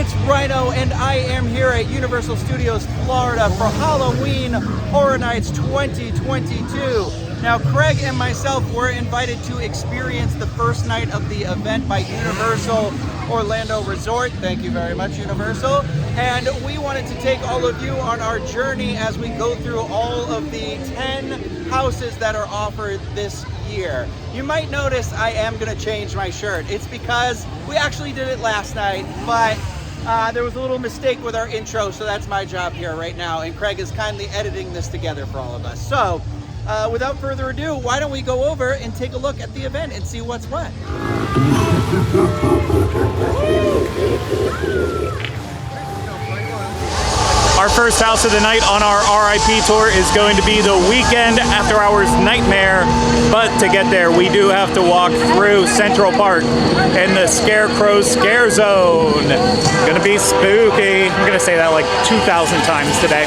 it's Ryno, and I am here at Universal Studios Florida for Halloween Horror Nights 2022. Now, Craig and myself were invited to experience the first night of the event by Universal Orlando Resort. Thank you very much, Universal. And we wanted to take all of you on our journey as we go through all of the 10 houses that are offered this year. You might notice I am going to change my shirt. It's because we actually did it last night, but there was a little mistake with our intro, so that's my job here right now, and Craig is kindly editing this together for all of us. So, without further ado, why don't we go over and take a look at the event and see what's what. Our first house of the night on our R.I.P. tour is going to be the Weeknd After Hours Nightmare, but to get there we do have to walk through Central Park in the Scarecrow Scare Zone. Gonna be spooky. I'm gonna say that like 2,000 times today.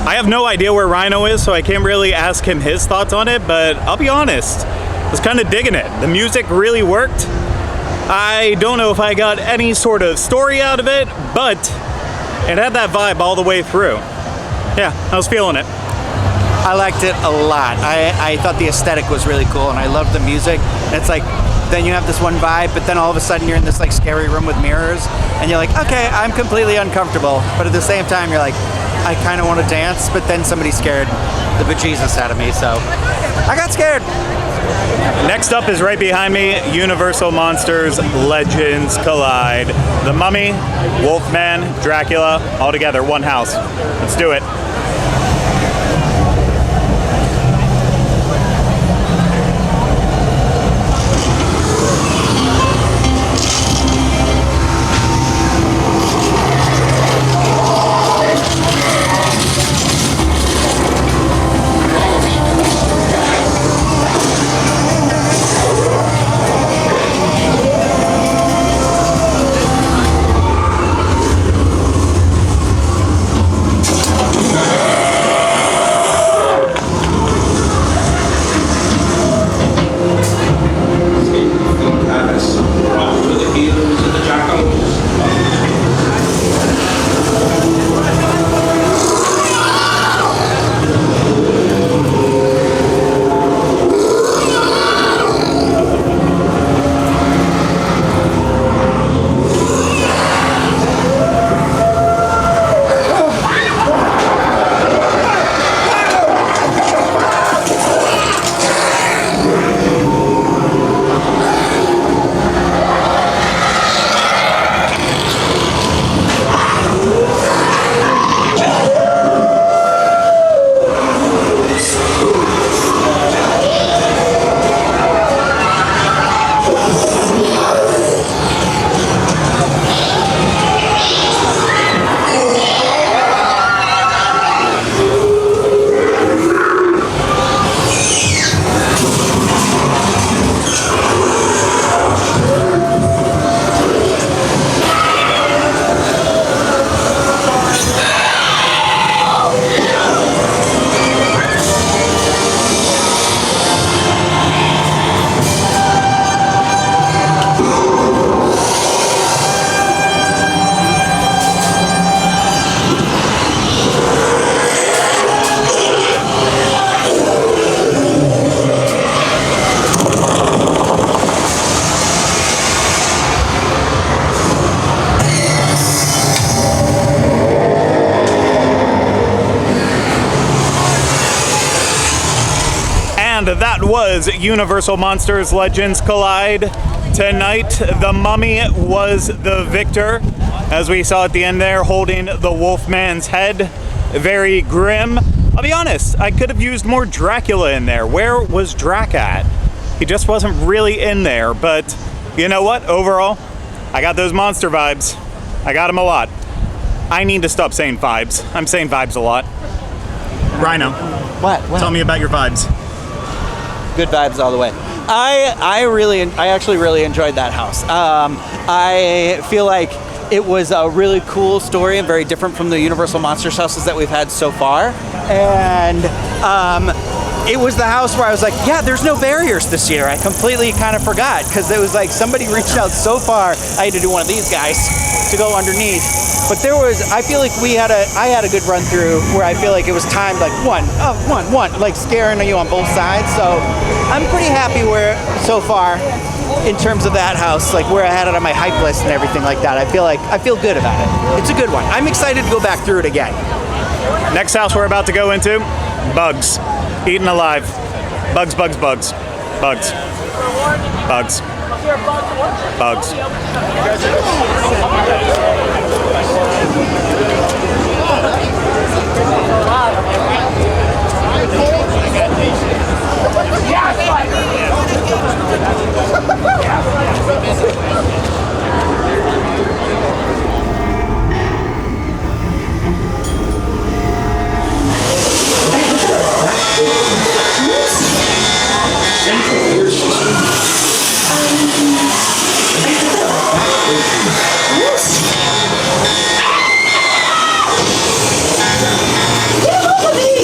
I have no idea where Ryno is, so I can't really ask him his thoughts on it, but I'll be honest, I was kind of digging it. The music really worked. I don't know if I got any sort of story out of it, but it had that vibe all the way through. Yeah, I was feeling it. I liked it a lot. I thought the aesthetic was really cool, and I loved the music. It's like, then you have this one vibe, but then all of a sudden you're in this like scary room with mirrors, and you're like, okay, I'm completely uncomfortable. But at the same time, you're like, I kind of want to dance, but then somebody scared the bejesus out of me, so I got scared. Next up is right behind me, Universal Monsters Legends Collide. The Mummy, Wolfman, Dracula, all together, one house. Let's do it. That was Universal Monsters Legends Collide. Tonight, the Mummy was the victor, as we saw at the end there, holding the Wolfman's head. Very grim. I'll be honest, I could have used more Dracula in there. Where was Drac at? He just wasn't really in there, but you know what? Overall, I got those monster vibes. I got them a lot. I need to stop saying vibes. I'm saying vibes a lot. Ryno, What? tell me about your vibes. Good vibes all the way. I actually really enjoyed that house. I feel like it was a really cool story and very different from the Universal Monsters houses that we've had so far. And it was the house where I was like, yeah, there's no barriers this year. I completely kind of forgot because it was like somebody reached out so far. I had to do one of these guys to go underneath. But I feel like I had a good run through where I feel like it was timed like one, like scaring you on both sides. So I'm pretty happy so far in terms of that house, like where I had it on my hype list and everything like that. I feel good about it. It's a good one. I'm excited to go back through it again. Next house we're about to go into, bugs. Eaten alive. Bugs, bugs, bugs. Bugs. Bugs. Bugs. Get off of me!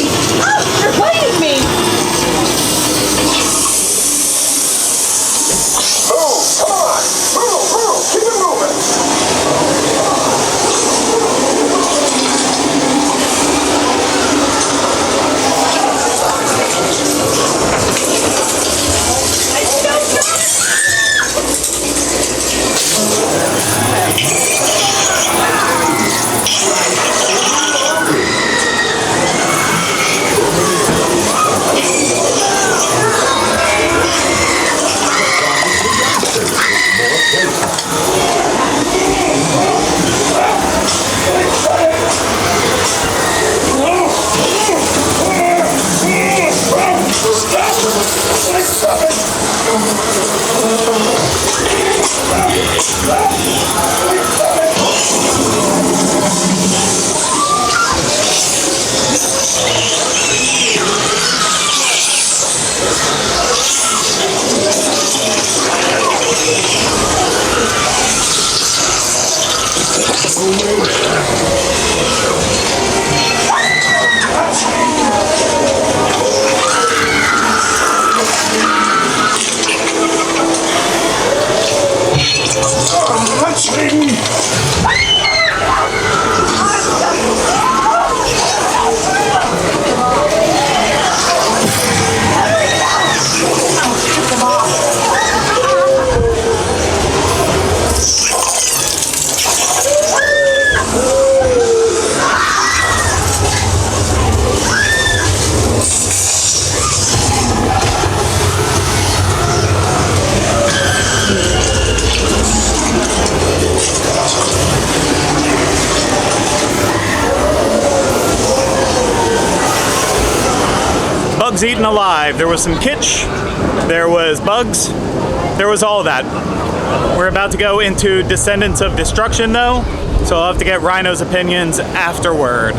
bugs eaten alive. There was some kitsch, there was bugs, there was all of that. We're about to go into Descendants of Destruction though, so I'll have to get Ryno's opinions afterward.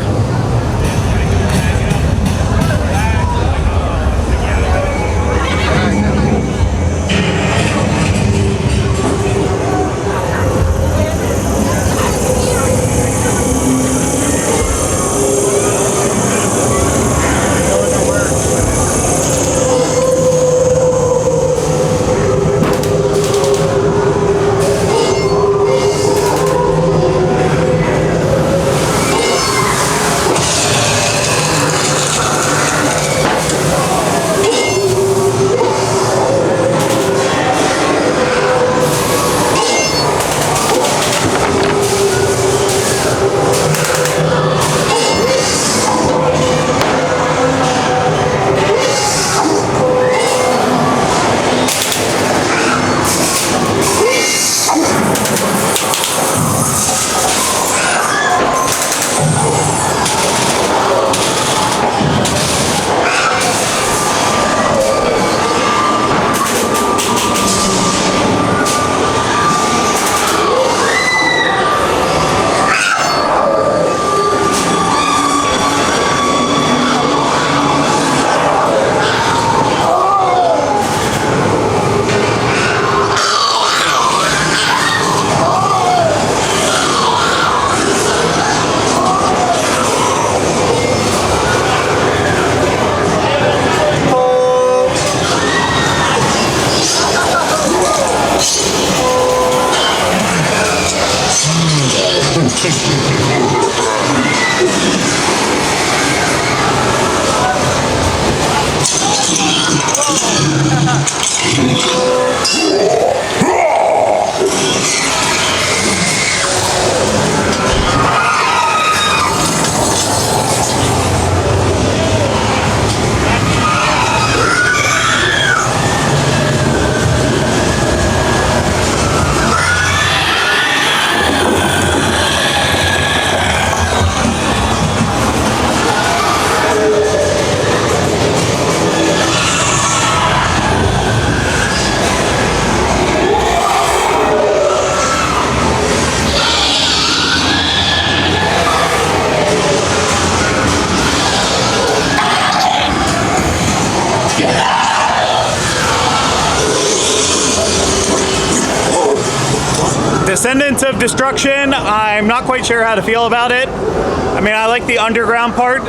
Descendants of Destruction, I'm not quite sure how to feel about it. I mean, I like the underground part.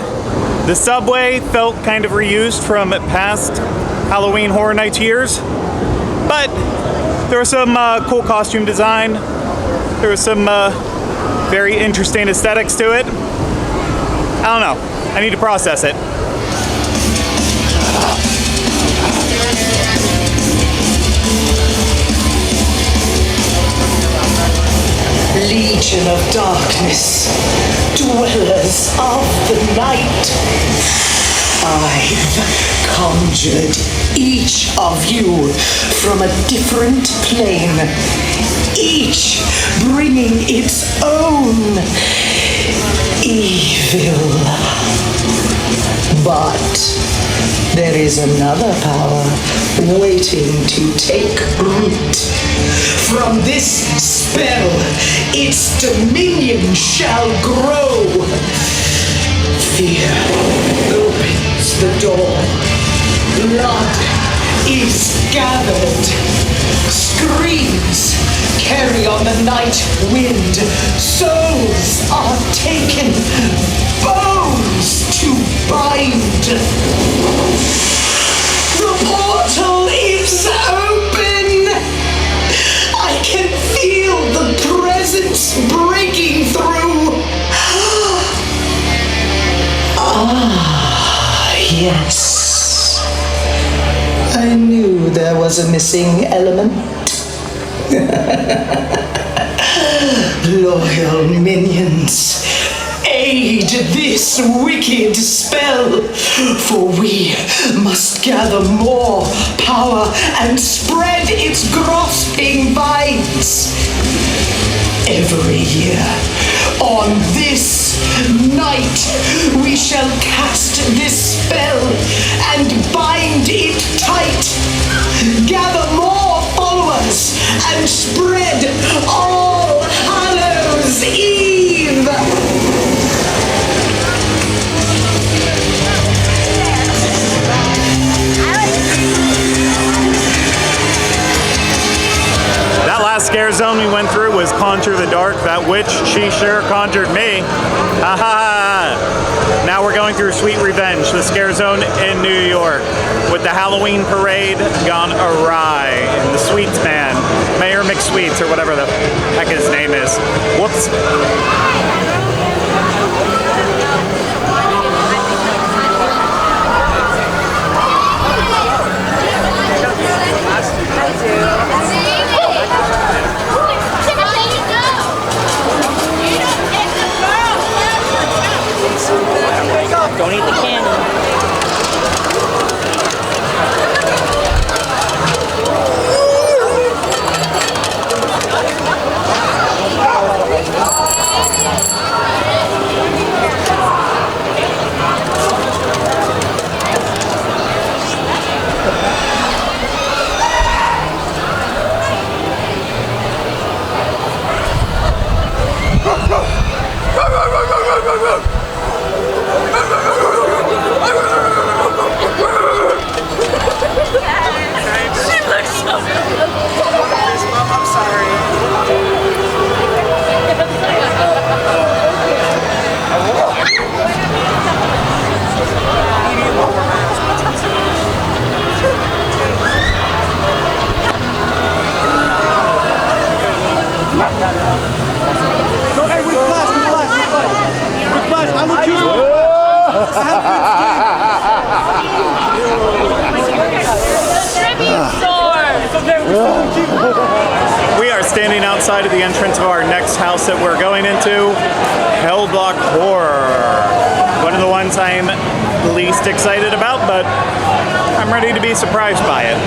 The subway felt kind of reused from past Halloween Horror Nights years. But there was some cool costume design. There was some very interesting aesthetics to it. I don't know. I need to process it. Legion of darkness, dwellers of the night, I've conjured each of you from a different plane, each bringing its own evil. But there is another power waiting to take root. From this spell, its dominion shall grow. Fear opens the door. Blood is gathered. Screams carry on the night wind. Souls are taken. Bones to bind. The portal is open. I can feel the presence breaking through. Ah, yes. I knew there was a missing element. Loyal minions, aid this wicked spell, for we must gather more power and spread its grasping vines. Every year, on this night, we shall cast this spell and and spread All Hallows Eve. That last scare zone we went through was Conjure the Dark. That witch, she sure conjured me. Ha ha! Now we're going through Sweet Revenge, the scare zone in New York, with the Halloween parade gone awry. And the Sweets man, Mayor McSweets, or whatever the heck his name is. Whoops. Don't eat the candy. We are standing outside of the entrance of our next house that we're going into, Hellblock Horror. One of the ones I'm least excited about, but I'm ready to be surprised by it.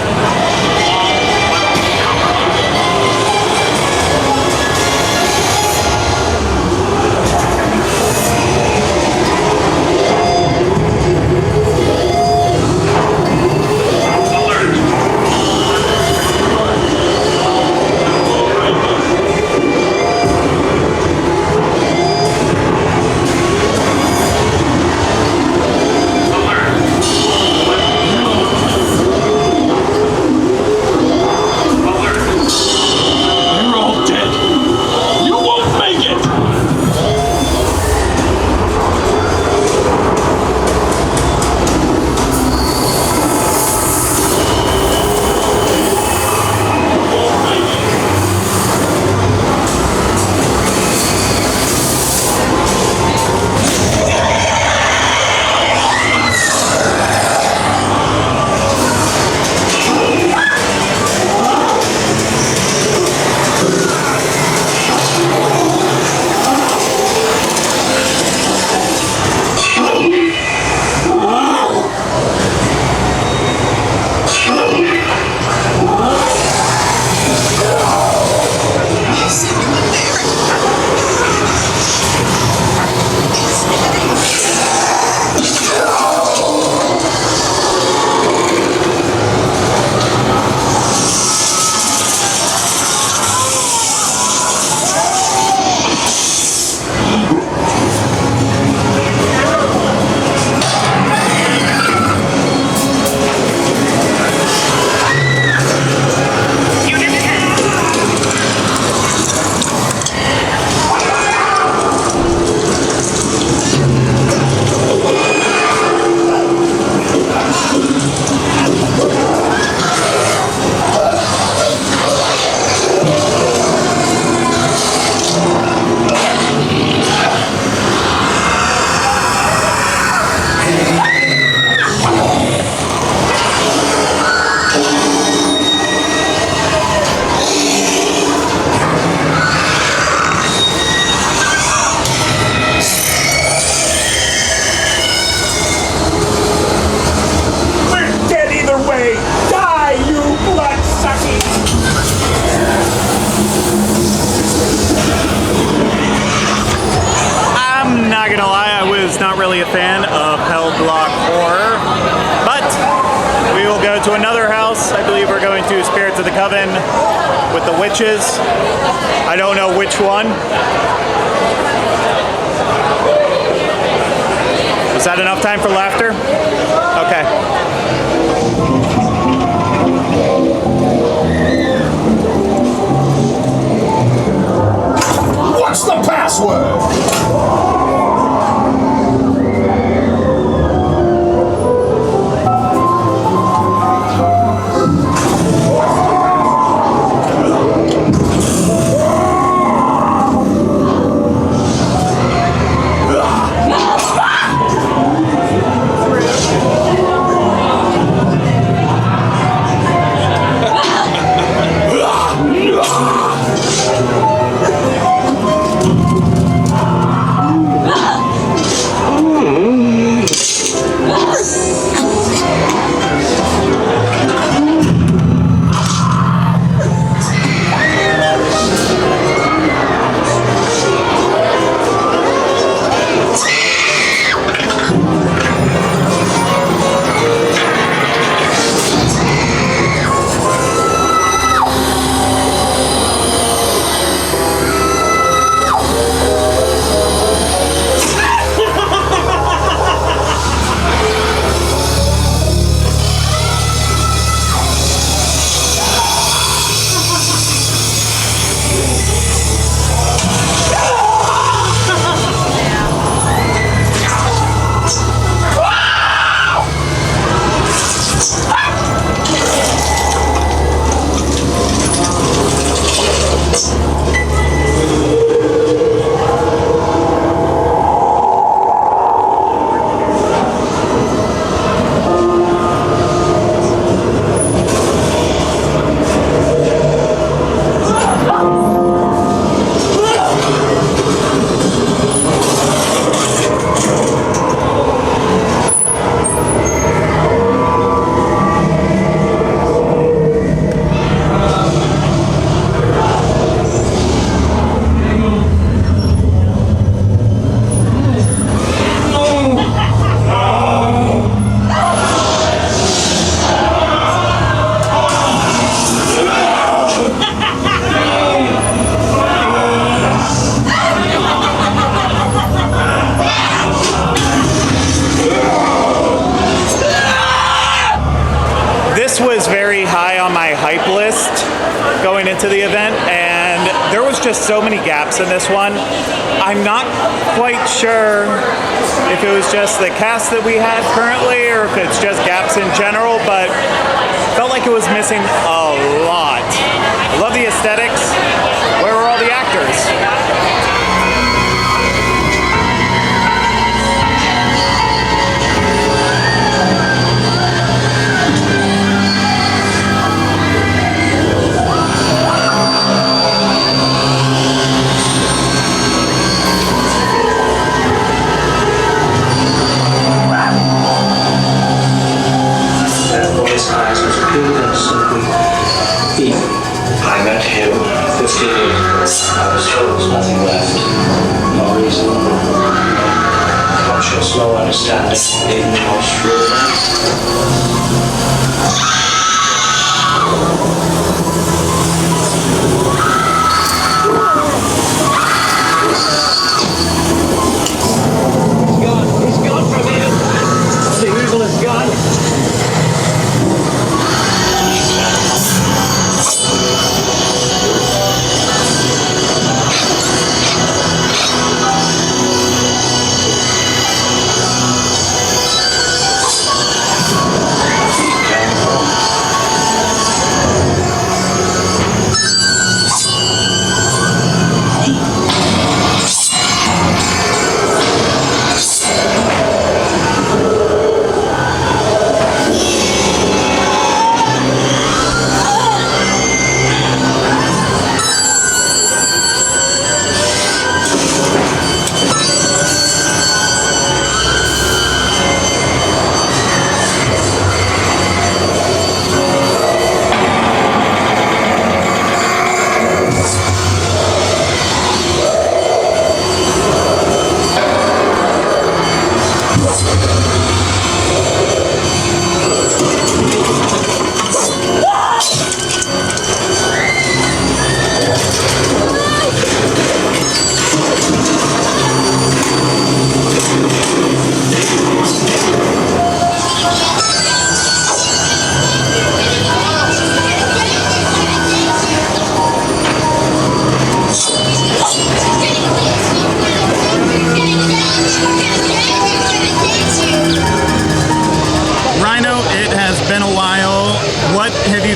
Not really a fan of Hellblock Horror, but we will go to another house. I believe we're going to Spirits of the Coven, with the witches. I don't know which one. Was that enough time for laughter? Okay. What's the password? Was very high on my hype list going into the event, and there was just so many gaps in this one. I'm not quite sure if it was just the cast that we had currently or if it's just gaps in general, but felt like it was missing a lot. I love the aesthetics. Where were all the actors? I met him 15 years ago. I was told there was nothing left. No reason. Conscious, no understanding. Even most romance. He's gone from here. The evil is gone.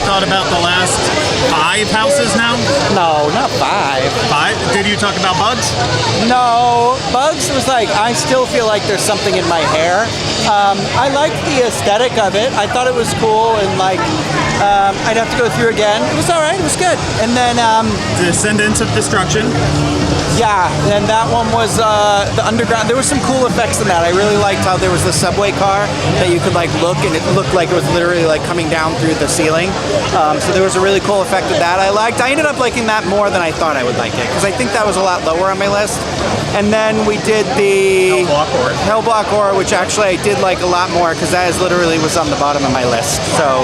thought about the last 5 houses now? No, not 5. 5? Did you talk about Bugs? No, Bugs was like, I still feel like there's something in my hair. I liked the aesthetic of it. I thought it was cool, and like, I'd have to go through again. It was all right. It was good. And then Descendants of Destruction. yeah, and that one was the underground. There was some cool effects in that. I really liked how there was the subway car that you could like look, and it looked like it was literally like coming down through the ceiling. So there was a really cool effect of that I liked. I ended up liking that more than I thought I would like it, because I think that was a lot lower on my list. And then we did the Hellblock Horror, which actually I did like a lot more, because that literally was on the bottom of my list. So,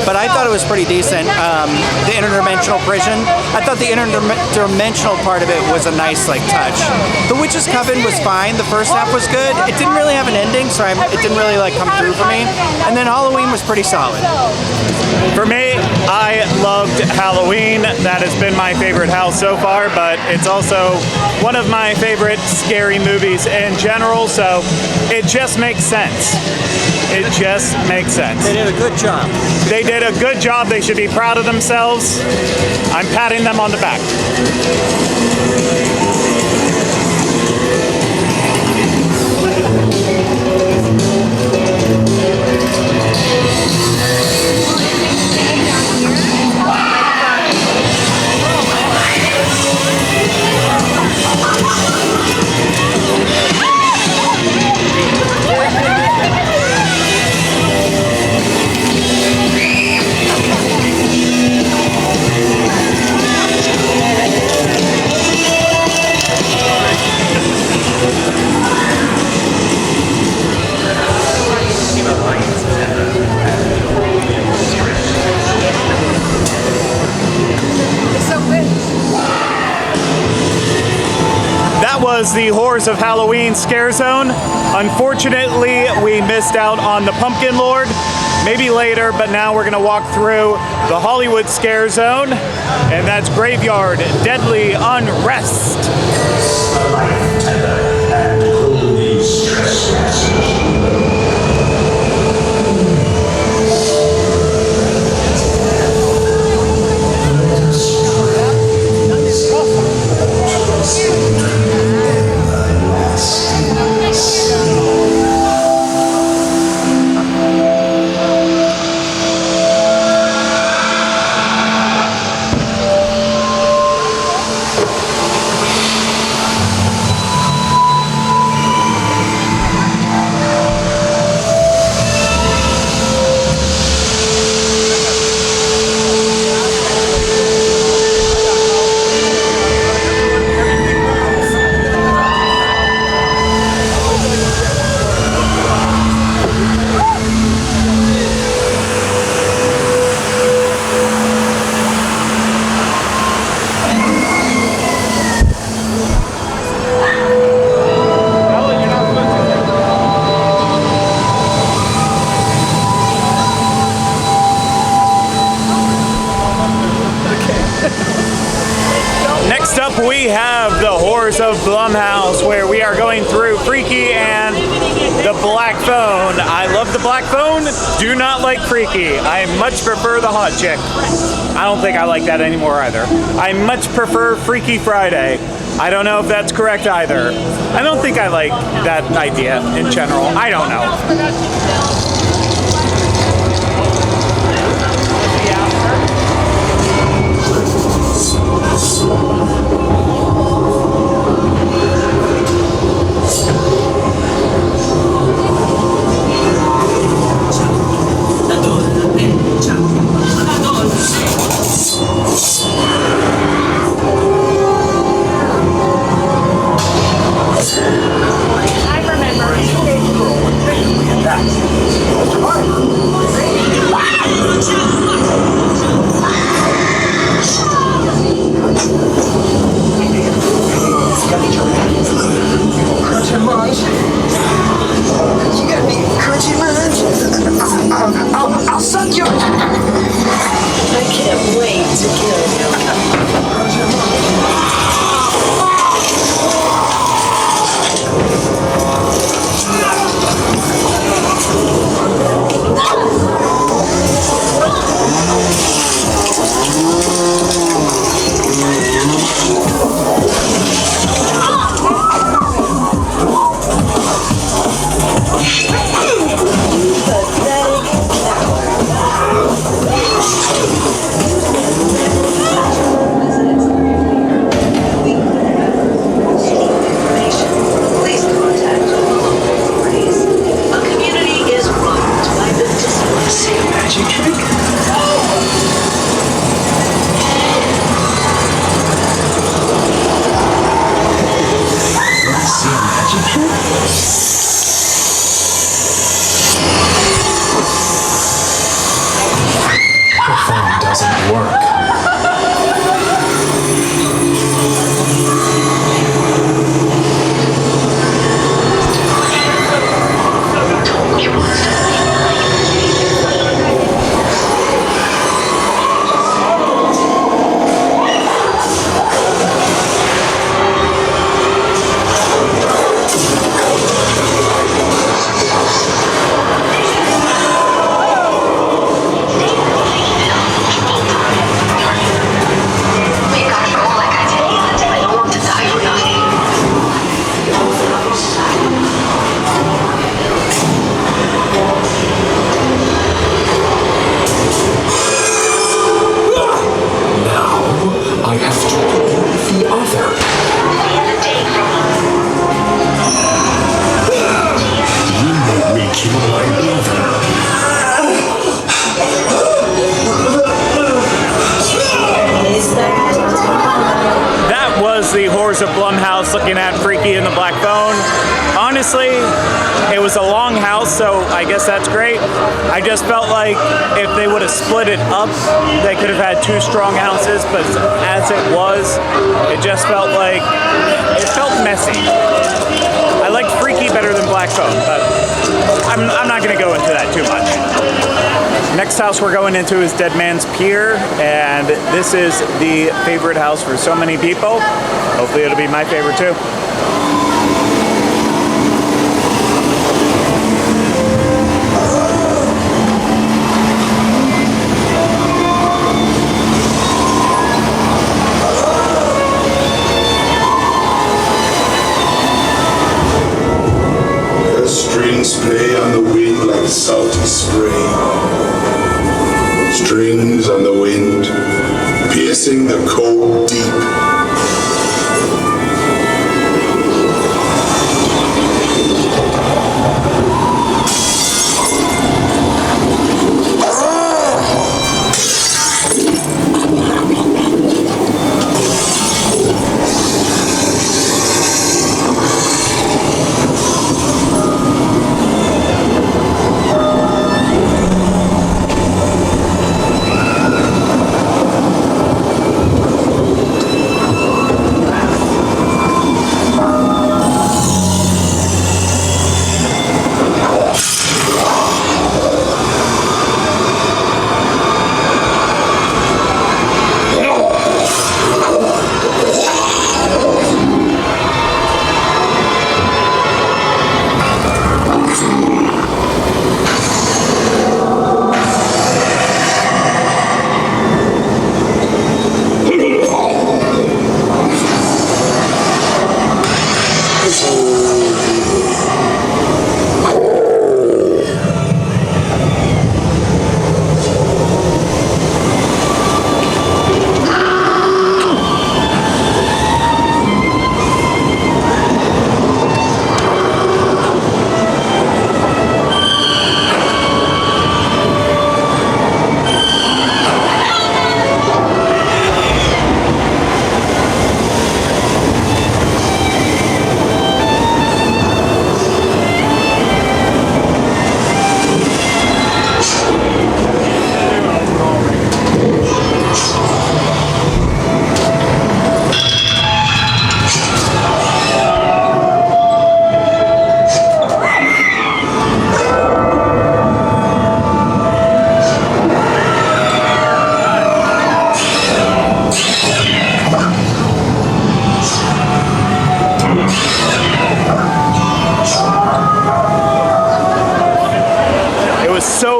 but I thought it was pretty decent. The interdimensional prison, I thought the interdimensional part of it was a nice like touch. The Witch's Coven was fine. The first half was good. It didn't really have an ending, so it didn't really like come through for me. And then Halloween was pretty solid. For me, I loved Halloween. That has been my favorite house so far, but it's also one of my favorite scary movies in general, so it just makes sense. It just makes sense. They did a good job. They did a good job. They should be proud of themselves. I'm patting them on the back. That was the Horrors of Halloween Scare Zone. Unfortunately, we missed out on the Pumpkin Lord. Maybe later, but now we're gonna walk through the Hollywood Scare Zone, and that's Graveyard, Deadly Unrest. Next up, we have the Horrors of Blumhouse, where we are going through Freaky and the Black Phone. I love the Black Phone, do not like Freaky. I much prefer the Hot Chick. I don't think I like that anymore either. I much prefer Freaky Friday. I don't know if that's correct either. I don't think I like that idea in general. I don't know. I remember 2 days ago when we attacked. Blumhouse looking at Freaky and the Black Phone. Honestly, it was a long house, so I guess that's great. I just felt like if they would have split it up, they could have had 2 strong houses, but as it was, it just felt like, it felt messy. I liked Freaky better than Black Phone, but I'm not going to go into that too much. Next house we're going into is Dead Man's Pier, and this is the favorite house for so many people. Hopefully it'll be my favorite too. The strings play on the wind like salty spray. Strings on the wind, piercing the cold deep.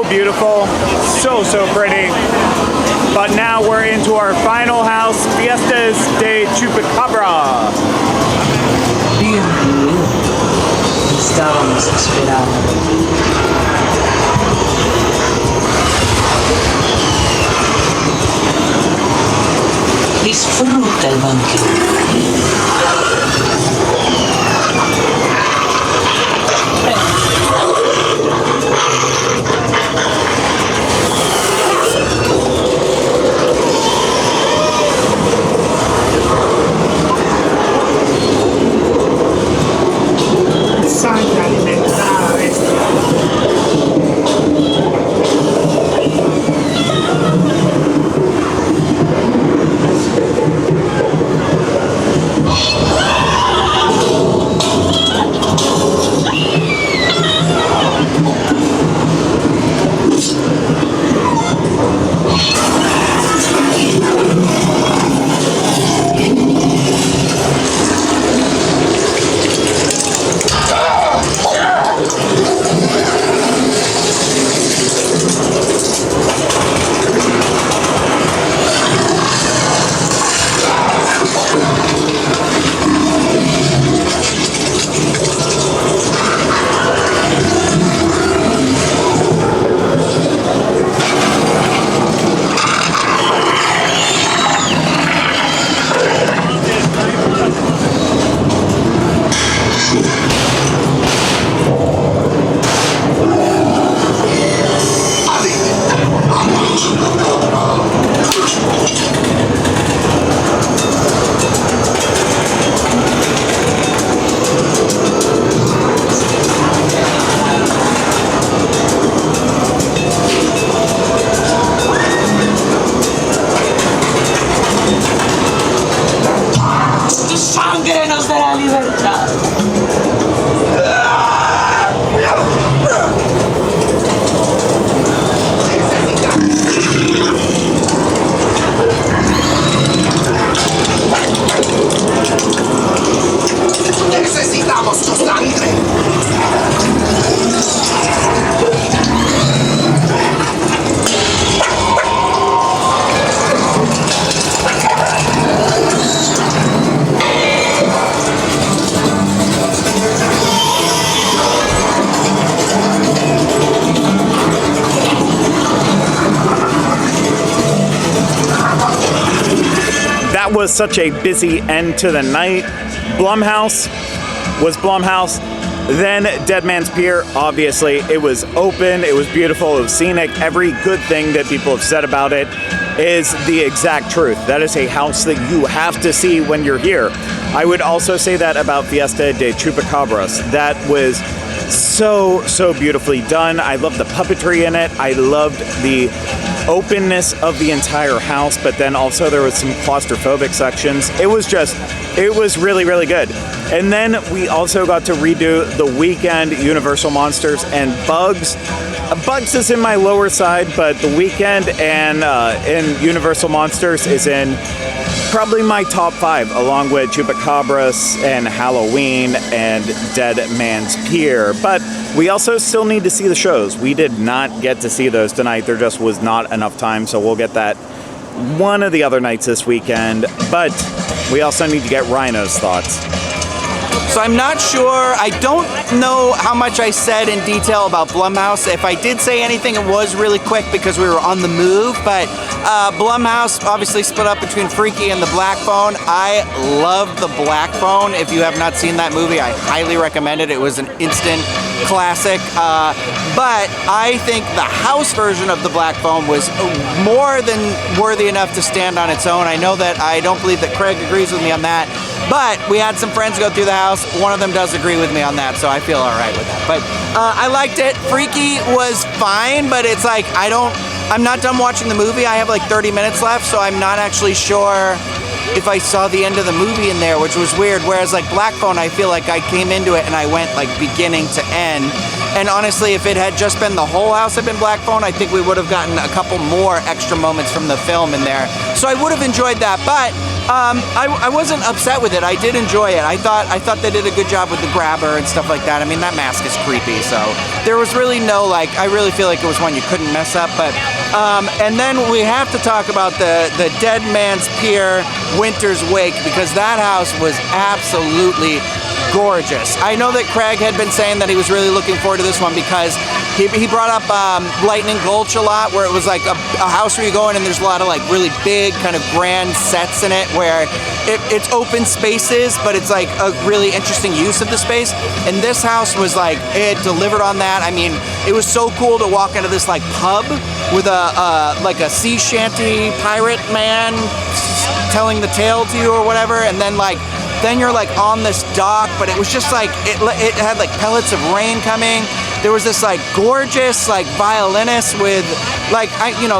Beautiful, so pretty. But now we're into our final house, Fiestas de Chupacabra. Bienvenido. Estábamos esperando. Disfruta el banquete. that was such a busy end to the night. Blumhouse was Blumhouse. Then Dead Man's Pier, obviously, it was open, it was beautiful, it was scenic. Every good thing that people have said about it is the exact truth. That is a house that you have to see when you're here. I would also say that about Fiesta de Chupacabras. That was so beautifully done. I loved the puppetry in it. I loved the openness of the entire house, but then also there was some claustrophobic sections. It was really good. And then we also got to redo the Weeknd Universal Monsters and Bugs. Bugs is in my lower side, but the Weeknd and in Universal Monsters is in probably my top 5, along with Chupacabras and Halloween and Dead Man's Pier. But we also still need to see the shows. We did not get to see those tonight. There just was not enough time, so we'll get that one of the other nights this weekend. But we also need to get Ryno's thoughts. So I'm not sure, I don't know how much I said in detail about Blumhouse. If I did say anything, it was really quick because we were on the move, but Blumhouse obviously split up between Freaky and the Black Phone. I love the Black Phone. If you have not seen that movie, I highly recommend it. It was an instant classic, but I think the house version of the Black Phone was more than worthy enough to stand on its own. I know that I don't believe that Craig agrees with me on that, but we had some friends go through the house. One of them does agree with me on that, so I feel all right with that. But I liked it. Freaky was fine, but it's like I'm not done watching the movie. I have like 30 minutes left, so I'm not actually sure if I saw the end of the movie in there, which was weird. Whereas like Black Phone, I feel like I came into it and I went like beginning to end. And honestly, if it had just been the whole house had been Black Phone, I think we would have gotten a couple more extra moments from the film in there. So I would have enjoyed that, but I wasn't upset with it. I did enjoy it. I thought they did a good job with the grabber and stuff like that. I mean, that mask is creepy, so there was really no like. I really feel like it was one you couldn't mess up. But and then we have to talk about the Dead Man's Pier Winter's Wake, because that house was absolutely gorgeous. I know that Craig had been saying that he was really looking forward to this one because he brought up Lightning Gulch a lot, where it was like a house where you go in and there's a lot of like really big kind of grand sets in it, where it's open spaces, but it's like a really interesting use of the space. And this house was like, it delivered on that. I mean, it was so cool to walk into this like pub with like a sea shanty pirate man telling the tale to you or whatever, and then you're like on this dock, but it was just like, it had like pellets of rain coming. There was this like gorgeous like violinist with like,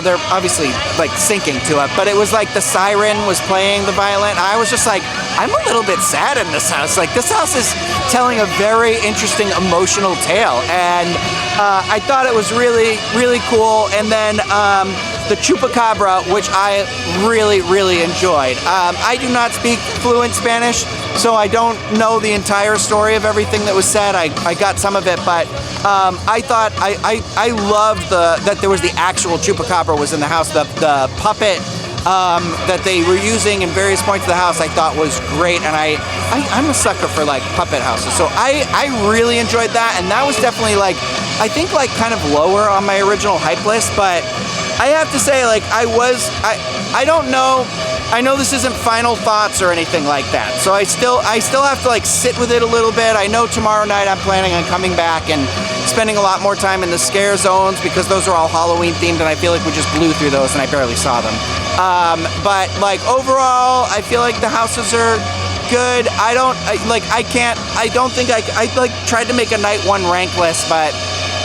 they're obviously like syncing to it, but it was like the siren was playing the violin. I was just like, I'm a little bit sad in this house. Like, this house is telling a very interesting emotional tale, and I thought it was really, really cool. And then the Chupacabra, which I really enjoyed. I do not speak fluent Spanish, so I don't know the entire story of everything that was said. I got some of it, but I thought I loved that there was the actual Chupacabra was in the house. The puppet that they were using in various points of the house I thought was great, and I'm a sucker for like puppet houses, so I really enjoyed that. And that was definitely like, I think like kind of lower on my original hype list, but I have to say, like, I don't know. I know this isn't final thoughts or anything like that, so I still have to like sit with it a little bit. I know tomorrow night I'm planning on coming back and spending a lot more time in the scare zones, because those are all Halloween themed, and I feel like we just blew through those and I barely saw them. But like overall, I feel like the houses are good. I don't think I tried to make a night one rank list, but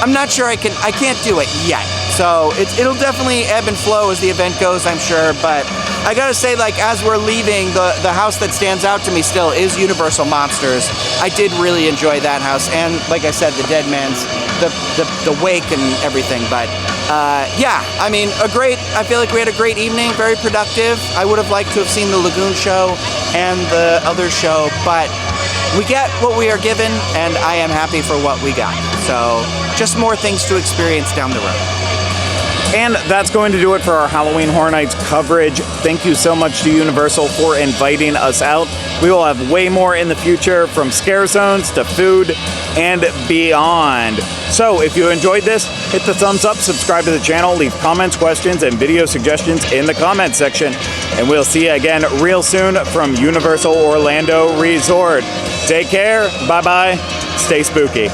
I'm not sure I can't do it yet. So it'll definitely ebb and flow as the event goes, I'm sure. But I gotta say, like, as we're leaving, the house that stands out to me still is Universal Monsters. I did really enjoy that house, and like I said, the Dead Man's, the Wake and everything. But yeah, I mean, I feel like we had a great evening, very productive. I would have liked to have seen the Lagoon show and the other show, but we get what we are given, and I am happy for what we got. So just more things to experience down the road. And that's going to do it for our Halloween Horror Nights coverage. Thank you so much to Universal for inviting us out. We will have way more in the future, from scare zones to food and beyond. So if you enjoyed this, hit the thumbs up, subscribe to the channel, leave comments, questions, and video suggestions in the comments section. And we'll see you again real soon from Universal Orlando Resort. Take care, bye-bye, stay spooky.